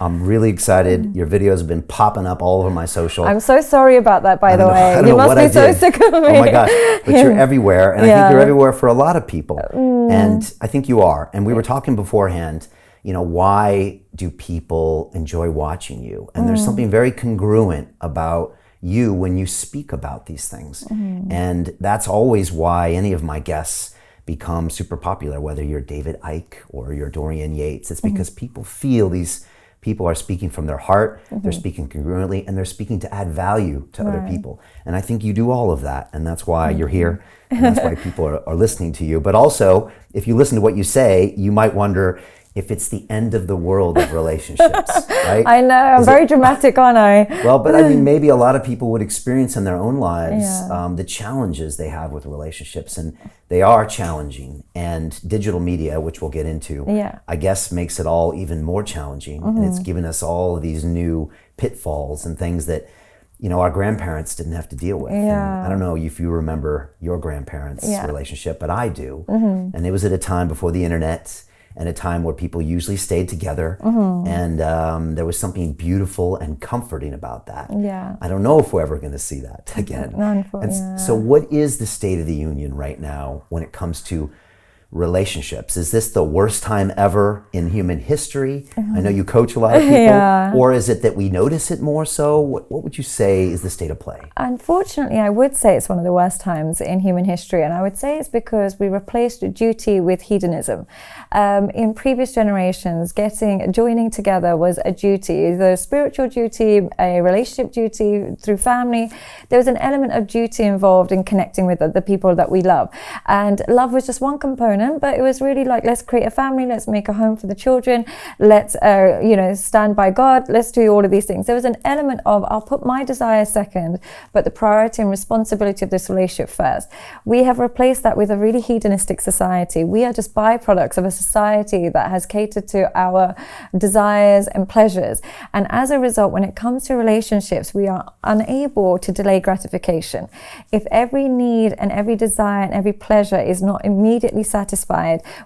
I'm really excited. Your videos have been popping up all over my social. I'm so sorry about that, by the way. You must be so sick of me. Oh my gosh. But you're everywhere. And I think you're everywhere for a lot of people. And I think you are. And we were talking beforehand, why do people enjoy watching you? And there's something very congruent about you when you speak about these things. And that's always why any of my guests become super popular, whether you're David Icke or you're Dorian Yates. It's because people feel these people are speaking from their heart, they're speaking congruently, and they're speaking to add value to other people. And I think you do all of that, and that's why you're here, and that's why people are listening to you. But also, if you listen to what you say, you might wonder if it's the end of the world of relationships, right? I know, I'm very dramatic, aren't I? Well, but I mean, maybe a lot of people would experience in their own lives the challenges they have with relationships, and they are challenging. And digital media, which we'll get into, I guess makes it all even more challenging. And it's given us all of these new pitfalls and things that, our grandparents didn't have to deal with. And I don't know if you remember your grandparents' relationship, but I do. And it was at a time before the internet, and a time where people usually stayed together, and there was something beautiful and comforting about that. I don't know if we're ever going to see that again. So what is the state of the union right now when it comes to relationships? Is this the worst time ever in human history? I know you coach a lot of people, or is it that we notice it more so? What would you say is the state of play? Unfortunately, I would say it's one of the worst times in human history, and I would say it's because we replaced duty with hedonism. In previous generations, joining together was a duty, either a spiritual duty, a relationship duty through family. There was an element of duty involved in connecting with the people that we love, and love was just one component. But it was really like, let's create a family, let's make a home for the children, let's stand by God, let's do all of these things. There was an element of, I'll put my desire second, but the priority and responsibility of this relationship first. We have replaced that with a really hedonistic society. We are just byproducts of a society that has catered to our desires and pleasures. And as a result, when it comes to relationships, we are unable to delay gratification. If every need and every desire and every pleasure is not immediately satisfied,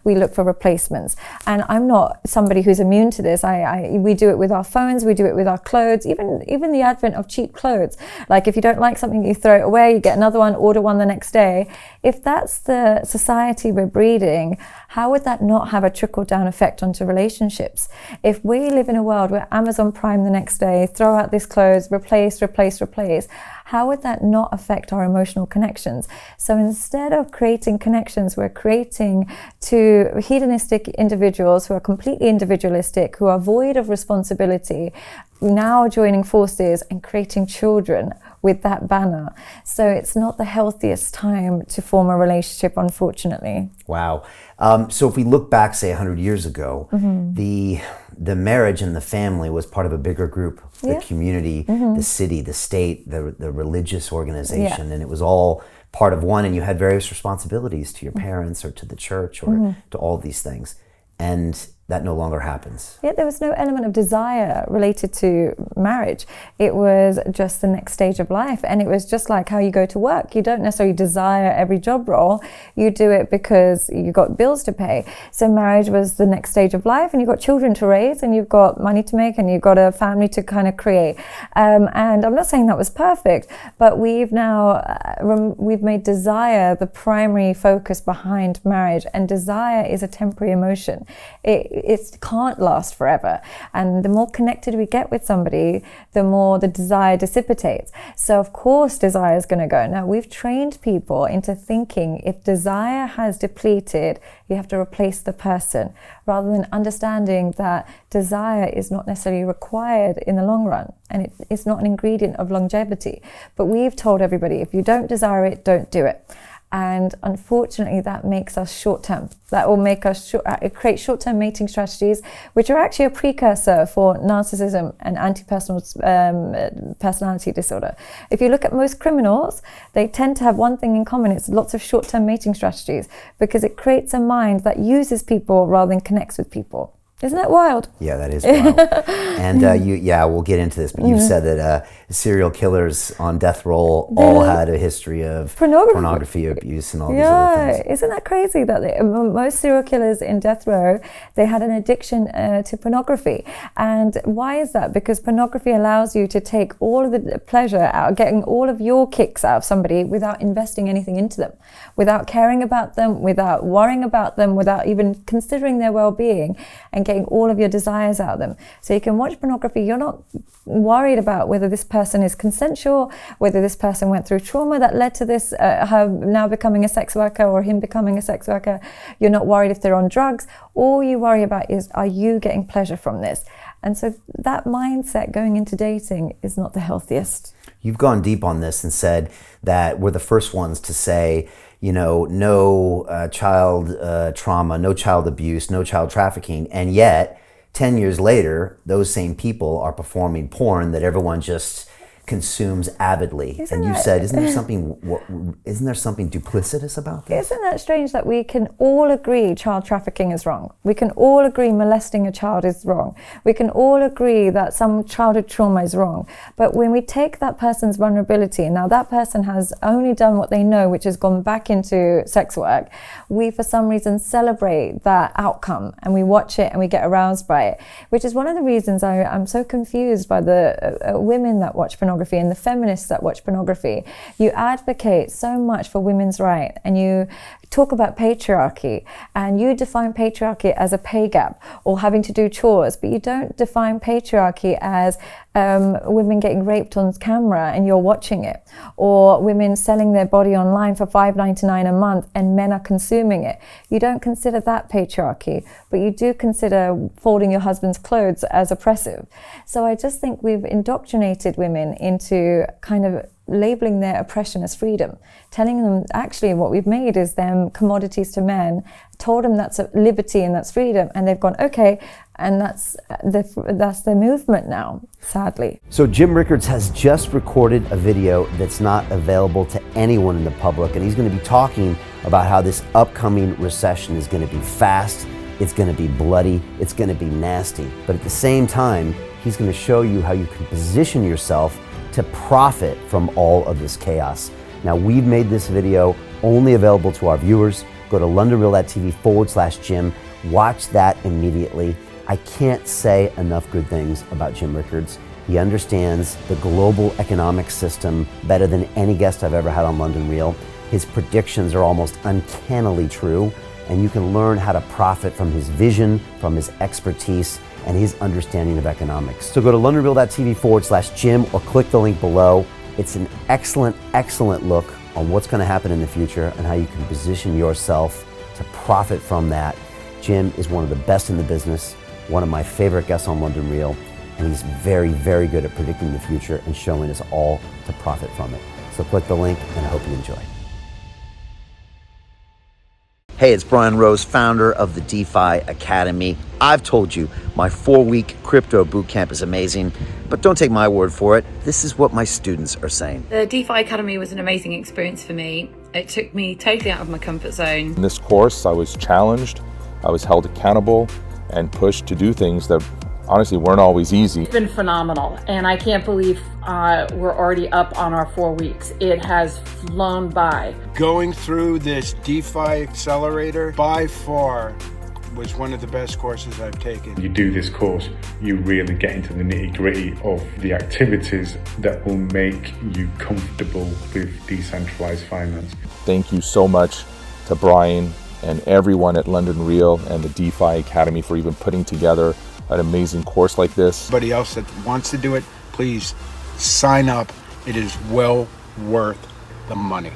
we look for replacements. And I'm not somebody who's immune to this. We do it with our phones, we do it with our clothes, even the advent of cheap clothes. Like if you don't like something, you throw it away, you get another one, order one the next day. If that's the society we're breeding, how would that not have a trickle-down effect onto relationships? If we live in a world where Amazon Prime the next day, throw out this clothes, replace, how would that not affect our emotional connections? So instead of creating connections, we're creating to hedonistic individuals who are completely individualistic, who are void of responsibility, now joining forces and creating children with that banner. So it's not the healthiest time to form a relationship, unfortunately. Wow. So if we look back, say 100 years ago, the marriage and the family was part of a bigger group, the community, the city, the state, the religious organization, and it was all part of one, and you had various responsibilities to your parents or to the church or to all these things. And that no longer happens. Yeah, there was no element of desire related to marriage. It was just the next stage of life. And it was just like how you go to work. You don't necessarily desire every job role. You do it because you got bills to pay. So marriage was the next stage of life, and you've got children to raise, and you've got money to make, and you've got a family to kind of create. And I'm not saying that was perfect, but we've now, we've made desire the primary focus behind marriage. And desire is a temporary emotion. It can't last forever. And the more connected we get with somebody, the more the desire dissipates. So of course desire is going to go. Now we've trained people into thinking if desire has depleted, you have to replace the person, rather than understanding that desire is not necessarily required in the long run. And it's not an ingredient of longevity. But we've told everybody, if you don't desire it, don't do it. And unfortunately, that makes us short-term. That will make us create short-term mating strategies, which are actually a precursor for narcissism and anti-personal personality disorder. If you look at most criminals, they tend to have one thing in common. It's lots of short-term mating strategies, because it creates a mind that uses people rather than connects with people. Isn't that wild? Yeah, that is wild. And we'll get into this, but you've said that serial killers on death row all had a history of pornography abuse and all these other things. Isn't that crazy that most serial killers in death row, they had an addiction to pornography. And why is that? Because pornography allows you to take all of the pleasure out, getting all of your kicks out of somebody without investing anything into them, without caring about them, without worrying about them, without even considering their well-being, and getting all of your desires out of them. So you can watch pornography, you're not worried about whether this person is consensual, whether this person went through trauma that led to this, her now becoming a sex worker or him becoming a sex worker. You're not worried if they're on drugs. All you worry about is, are you getting pleasure from this? And so that mindset going into dating is not the healthiest. You've gone deep on this and said that we're the first ones to say, no child trauma, no child abuse, no child trafficking. And yet, 10 years later, those same people are performing porn that everyone just consumes avidly. And you said, isn't there something duplicitous about this? Isn't that strange that we can all agree child trafficking is wrong? We can all agree molesting a child is wrong. We can all agree that some childhood trauma is wrong. But when we take that person's vulnerability, and now that person has only done what they know, which has gone back into sex work, we for some reason celebrate that outcome and we watch it and we get aroused by it, which is one of the reasons I'm so confused by the women that watch pornography and the feminists that watch pornography. You advocate so much for women's rights and you talk about patriarchy and you define patriarchy as a pay gap or having to do chores, but you don't define patriarchy as women getting raped on camera and you're watching it, or women selling their body online for $5.99 a month and men are consuming it. You don't consider that patriarchy, but you do consider folding your husband's clothes as oppressive. So I just think we've indoctrinated women into kind of labeling their oppression as freedom, telling them actually what we've made is them commodities to men, told them that's a liberty and that's freedom, and they've gone, okay, and that's the movement now, sadly. So Jim Rickards has just recorded a video that's not available to anyone in the public, and he's going to be talking about how this upcoming recession is going to be fast, it's going to be bloody, it's going to be nasty. But at the same time, he's going to show you how you can position yourself to profit from all of this chaos. Now, we've made this video only available to our viewers. Go to londonreal.tv/Jim. Watch that immediately. I can't say enough good things about Jim Rickards. He understands the global economic system better than any guest I've ever had on London Real. His predictions are almost uncannily true, and you can learn how to profit from his vision, from his expertise, and his understanding of economics. So go to londonreal.tv/Jim or click the link below. It's an excellent, excellent look on what's going to happen in the future and how you can position yourself to profit from that. Jim is one of the best in the business, one of my favorite guests on London Real, and he's very, very good at predicting the future and showing us all to profit from it. So click the link and I hope you enjoy. Hey, it's Brian Rose, founder of the DeFi Academy. I've told you my 4-week crypto bootcamp is amazing, but don't take my word for it. This is what my students are saying. The DeFi Academy was an amazing experience for me. It took me totally out of my comfort zone. In this course, I was challenged, I was held accountable, and pushed to do things that honestly weren't always easy. It's been phenomenal, and I can't believe we're already up on our 4 weeks. It has flown by. Going through this DeFi accelerator by far was one of the best courses I've taken. You do this course, you really get into the nitty-gritty of the activities that will make you comfortable with decentralized finance. Thank you so much to Brian and everyone at London Real and the DeFi Academy for even putting together an amazing course like this. Anybody else that wants to do it, please sign up. It is well worth the money.